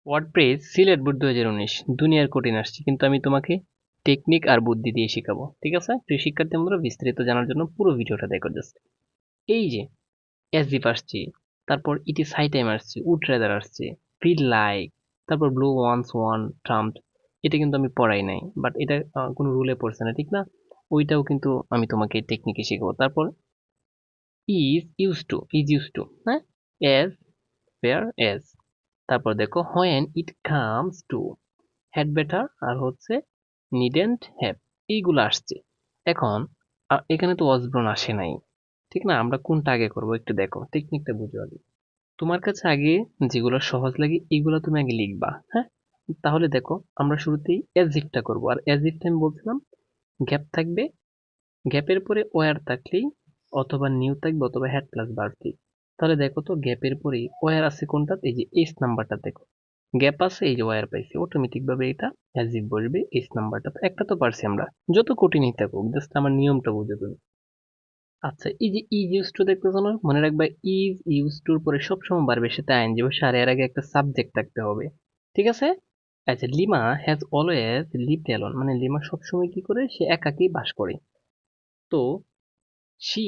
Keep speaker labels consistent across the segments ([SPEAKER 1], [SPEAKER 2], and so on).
[SPEAKER 1] WordPress Sylhet board 2019 দুনিয়ার কঠিন আসছে, কিন্তু আমি তোমাকে টেকনিক আর বুদ্ধি দিয়ে শেখাবো। ঠিক আছে, প্রিয় শিক্ষার্থী বন্ধুরা, বিস্তারিত জানার জন্য পুরো ভিডিওটা দেখো। জাস্ট এই যে এসজিপ আসছে, তারপর ইটি সাই টাইম আসছে, উড রেদার আসছে, ফিল লাইক, তারপর ব্লু ওয়ান্স ওয়ান ট্রাম্প। এটা কিন্তু আমি পড়াই নাই, বাট এটা কোনো রুলে পড়ছে না, ঠিক না? ওইটাও কিন্তু আমি তোমাকে টেকনিকে শেখাবো। তারপর ইজ ইউজ টু, হ্যাঁ, এস পেয়ার এস। তারপর দেখো when it comes to had better আর হচ্ছে নিডেন্ট হ্যাভ, এইগুলো আসছে। এখন এখানে তো অসব্রন আসে নাই, ঠিক না? আমরা কোনটা আগে করবো একটু দেখো, টেকনিকটা বুঝো আগে। তোমার কাছে আগে যেগুলো সহজ লাগে এইগুলো তুমি আগে লিখবা, হ্যাঁ? তাহলে দেখো, আমরা শুরুতেই অ্যাজিভটা করবো, আর অ্যাজিভটা আমি বলছিলাম গ্যাপ থাকবে, গ্যাপের পরে ওয়ার থাকলেই অথবা নিউ থাকবে অথবা হ্যাড প্লাস ভার্ব কি। তাহলে দেখো তো, গ্যাপের পরে ওয়ার আছে কোনটা? এই যে এস নাম্বারটা দেখো, গ্যাপ আছে, এই যে ওয়ার পাইছি, অটোমেটিক ভাবে এটা অ্যাজিভ বসবে এস নাম্বারটা। তো একটা তো পারছি আমরা, যত কঠিনই থাকুক, জাস্ট আমার নিয়মটা বুঝে তুমি। আচ্ছা, এই যে ইজ ইউজ টু দেখতেছো না, মনে রাখবা ইজ ইউজ টুর পরে সবসময় ভার্বের সাথে আইএনজি বসে, আর এর আগে একটা সাবজেক্ট থাকতে হবে, ঠিক আছে? আচ্ছা, lima has always lived alone, মানে লিমা সবসময় কি করে, সে একাকী বাস করে। তো she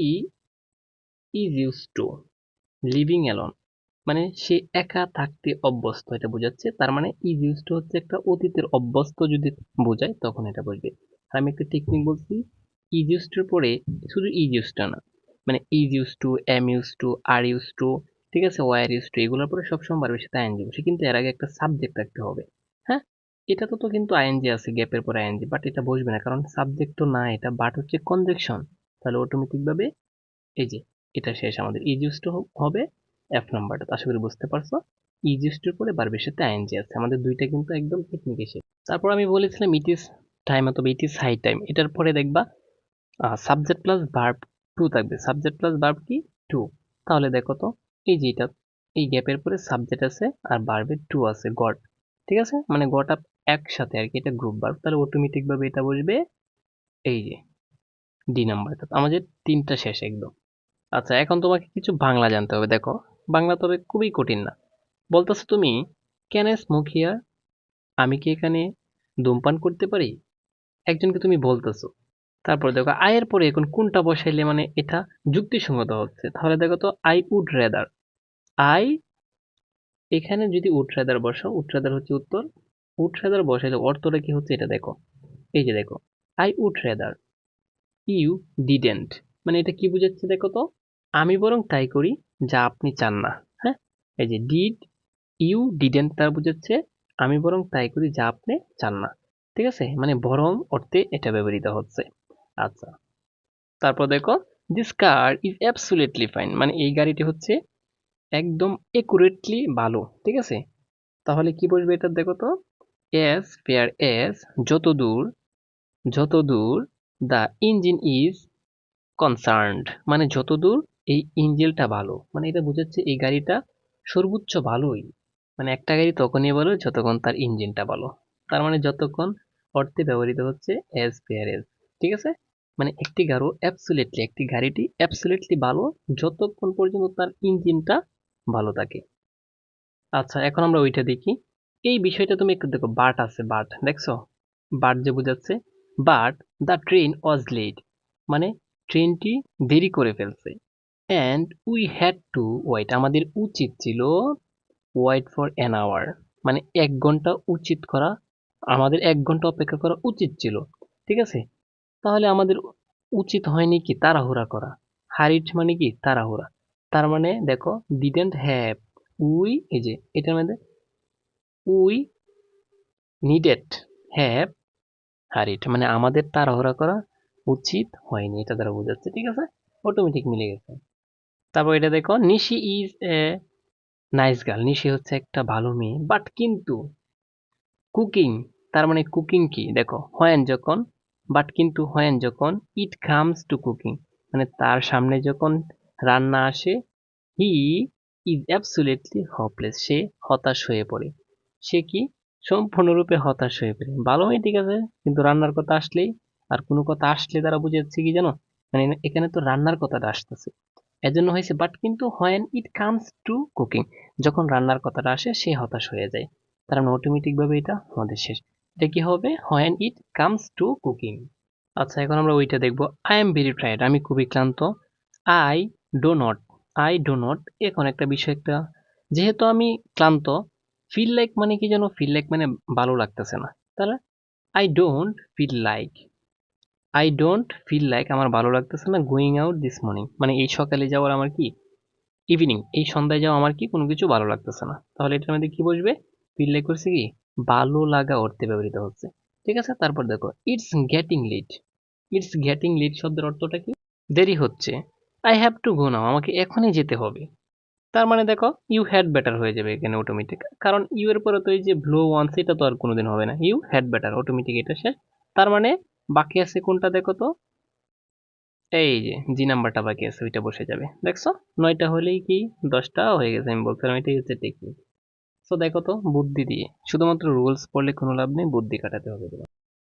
[SPEAKER 1] is use two living alone, মানে সে একা থাকতে অভ্যস্ত, এটা বোঝাচ্ছে। তার মানে ইজ ইউজ টু হচ্ছে একটা অতীতের অভ্যস্ত যদি বোঝায় তখন এটা বলবে। আর আমি একটা টেকনিক বলছি, ইজ ইউজ টুর পরে শুধু ইজ ইউজটা না, মানে is use to, am use to, are use to, ঠিক আছে, ওয়ার ইউজ টু, এগুলোর পরে সবসময় বারবার সাথে আইএনজি বসে, কিন্তু এর আগে একটা সাবজেক্ট রাখতে হবে। হ্যাঁ, এটা তো কিন্তু আইএনজি আছে, গ্যাপের পরে আইএনজি, বাট এটা বসবে না কারণ সাবজেক্ট তো না এটা, বাট হচ্ছে কনজাংশন। তাহলে অটোমেটিক ভাবে এই যে এটা শেষ, আমাদের ইজ ইউজ টু হবে এফ নাম্বারটা। আশা করি বুঝতে পারছো। ইজ ইউজ টুর পরে ভার্বের সাথে আইএনজি আছে, আমাদের দুইটা কিন্তু একদম টেকনিক এসে। তারপর আমি বলেছিলাম ইট ইজ টাইম অথবা ইট ইজ হাই টাইম, এটার পরে দেখবা সাবজেক্ট প্লাস ভার্ব টু থাকবে। সাবজেক্ট প্লাস ভার্ব কি? টু। তাহলে দেখো তো, এই যে এটা, এই গ্যাপের পরে সাবজেক্ট আছে আর ভার্বের টু আছে, গট, ঠিক আছে, মানে গট আপ একসাথে আর কি, এটা গ্রুপ ভার্ব। তাহলে অটোমেটিক ভাবে এটা বসবে এই যে ডি নাম্বারটা। আমাদের তিনটা শেষ একদম। আচ্ছা, এখন তোমাকে কিছু বাংলা জানতে হবে। দেখো, বাংলা তবে খুবই কঠিন না। বলতেছো তুমি, ক্যান আই স্মোক হিয়ার, আমি কি এখানে ধূমপান করতে পারি? একজনকে তুমি বলতেছো। তারপর দেখো আয়ের পরে এখন কোনটা বসাইলে মানে এটা যুক্তিসঙ্গত হচ্ছে। তাহলে দেখো তো, আই উড রেদার, আই, এখানে যদি উড রেদার বসাও, উড রেদার হচ্ছে উত্তর, উড রেদার বসাইলে অর্থটা কি হচ্ছে এটা দেখো। এই যে দেখো, I would rather you didn't, মানে এটা কি বুঝাচ্ছে দেখো তো, আমি বরং তাই করি যা আপনি চান না। হ্যাঁ, এই যে ডিড ইউ ডিডেন্ট তার বুঝাচ্ছে আমি বরং তাই করি যা আপনি চান না, ঠিক আছে, মানে বরং অর্থে এটা ব্যবহৃত হচ্ছে। আচ্ছা, তারপর দেখো, this car is absolutely fine, মানে এই গাড়িটি হচ্ছে একদম একুরেটলি ভালো, ঠিক আছে। তাহলে কি বলবে এটা দেখো তো, এস পেয়ার এস, যতদূর, যতদূর দ্য ইঞ্জিন ইজ কনসার্নড, মানে যতদূর এই ইঞ্জিনটা ভালো, মানে এটা বোঝাচ্ছে এই গাড়িটা সর্বোচ্চ ভালোই। মানে একটা গাড়ি তখনই ভালো যতক্ষণ তার ইঞ্জিনটা ভালো। তার মানে যতক্ষণ অর্থে ব্যবহৃত হচ্ছে এজ পেয়ার এজ, ঠিক আছে। মানে একটি গাড়ো অ্যাবসুলেটলি, একটি গাড়িটি অ্যাবসুলেটলি ভালো যতক্ষণ পর্যন্ত তার ইঞ্জিনটা ভালো থাকে। আচ্ছা, এখন আমরা ওইটা দেখি। এই বিষয়টা তুমি একটু দেখো, বাট আছে, বাট দেখছো, বাট যে বোঝাচ্ছে, but the train was late, মানে ট্রেনটি দেরি করে ফেলছে। And we had to wait, আমাদের উচিত ছিল ওয়েট ফর অ্যান আওয়ার, মানে ১ ঘন্টা উচিত করা, আমাদের ১ ঘন্টা অপেক্ষা করা উচিত ছিল, ঠিক আছে? তাহলে আমাদের উচিত হয়নি কি তাড়াহুড়া করা। হারিড মানে কি তাড়াহুড়া। তার মানে দেখো, ডিডন্ট হ্যাভ, উই, এই যে এটার মধ্যে উই নিডেড হ্যাভ হারিড, মানে আমাদের তাড়াহুড়া করা উচিত হয়নি, এটা দ্বারা বোঝাচ্ছে, ঠিক আছে, অটোমেটিক মিলে গেছে। তারপর এটা দেখো, নিশি ইজ এ নাইস গার্ল, নিশি হচ্ছে একটা ভালো মেয়ে, বাট কিন্তু কুকিং, তার মানে কুকিং কি দেখো, হোয়েন যখন, বাট কিন্তু হোয়েন যখন, ইট কামস টু কুকিং, মানে তার সামনে যখন রান্না আসে, হি ইজ অ্যাবসুলেটলি হপলেস, সে হতাশ হয়ে পড়ে। সে কি সম্পূর্ণরূপে হতাশ হয়ে পড়ে, ভালো মেয়ে ঠিক আছে, কিন্তু রান্নার কথা আসলেই, আর কোনো কথা আসলে তারা বুঝে যাচ্ছে কি জানো, মানে এখানে তো রান্নার কথাটা আসতেছে, এজন্য হয়েছে বাট কিন্তু when it comes two cooking, যখন রান্নার কথাটা আসে সে হতাশ হয়ে যায়। তার মানে অটোমেটিক ভাবে এটা আমাদের শেষ। এটা কি হবে? When it comes two cooking. আচ্ছা, এখন আমরা ওইটা দেখবো। আই এম ভেরি টায়ার্ড, আমি খুবই ক্লান্ত। I do not, I do not, এখন একটা বিষয়, একটা, যেহেতু আমি ক্লান্ত, ফিল লাইক মানে কি যেন, ফিল লাইক মানে ভালো লাগতেছে না, তাহলে I don't feel like, I don't feel like, আমার ভালো লাগতেছে না, গোয়িং আউট দিস মর্নিং, মানে এই সকালে যাওয়ার আমার কি, ইভিনিং, এই সন্ধ্যায় যাওয়া আমার কি কোনো কিছু ভালো লাগতেছে না। তাহলে এটার মধ্যে কি বসবে? ফিল লাইক করছে কি, ভালো লাগা অর্থে ব্যবহৃত হচ্ছে। ঠিক আছে, তারপর দেখো it's getting late. It's getting late শব্দের অর্থটা কি? দেরি হচ্ছে। I have to go now, আমাকে এখনই যেতে হবে। তার মানে দেখো ইউ হ্যাড বেটার হয়ে যাবে এখানে অটোমেটিক, কারণ ইউ এর পরে তো এই যে ব্লো ওয়ান্স, এটা তো আর কোনোদিন হবে না, ইউ হ্যাড বেটার, অটোমেটিক এটা শেষ। তার মানে বাকি আছে কোনটা দেখো তো, এই যে জি নাম্বারটা বাকি আছে, ওইটা বসে যাবে। দেখছো, 9টা হলেই কি 10টা হয়ে গেছে, আমি বলছিলাম এটাই হচ্ছে টেকনিক। সো দেখো তো, বুদ্ধি দিয়ে, শুধুমাত্র রুলস পড়লে কোনো লাভ নেই, বুদ্ধি খাটাতে হবে।